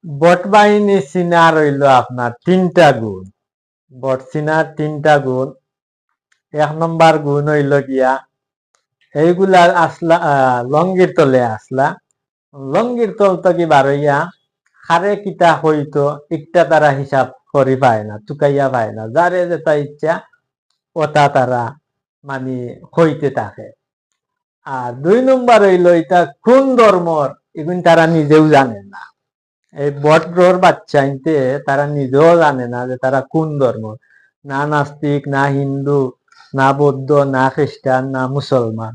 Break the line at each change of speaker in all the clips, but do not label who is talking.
বট বাহিনী চিনা রইল আপনার তিনটা গুণ। বট চিনার তিনটা গুণ। 1 নম্বর গুণ হইল গিয়া এইগুলা আসলা লঙ্গির তলে আসলা, লঙ্গির তল থেকে বারইয়া হারে কিতা হইতো একটা তারা হিসাব করি পায় না, চুকাইয়া পায় না, যারে যেটা ইচ্ছা ওটা তারা মানে হইতে থাকে। আর 2 নম্বর হইল এটা কোন ধর্মর এগুন তারা নিজেও জানে না। এই বট গ্রহর বাচ্চা ইনতে তারা নিজেও জানে না যে তারা কোন ধর্ম, না নাস্তিক, না হিন্দু, না বৌদ্ধ, না খ্রিস্টান, না মুসলমান।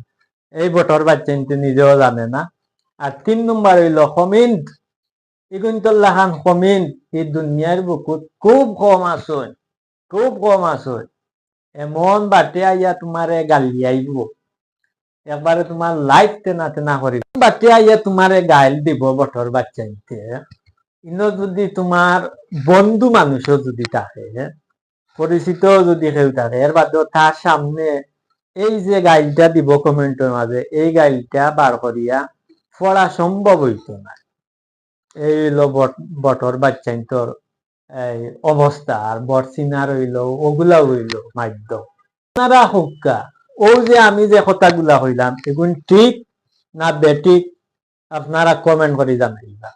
এই বটর বাচ্চা ইনতে নিজেও জানে না। আর 3 নম্বর হইল কমেন্ট, এগুন তো লাহান কমেন্ট এই দুনিয়ার বুকুত খুব কম আসুন, খুব কম আসুন। এমন বাটে আইয়া তোমারে গালি আইব, একবারে তোমার লাইফ তেনা তেনা করিব, বাটে আইয়া তোমারে গাইল দিব বটর বাচ্চা ইনতে। ইনো যদি তোমার বন্ধু মানুষও যদি থাকে, পরিচিত যদি কেউ থাকে, এর বাদেও তার সামনে এই যে গাইলটা দিব কমেন্টের মাঝে, এই গাইলটা বার করিয়া পড়া সম্ভব হইতো না। এই হইল বটর বাচ্চাইন্তর এই অবস্থা। আর বট চিনার হইল ওগুলা হইল মাধ্যম। আপনারা হোক্কা ও যে আমি যে কথাগুলা হইলাম এগুন ঠিক না বেঠিক আপনারা কমেন্ট করে জানাইবা।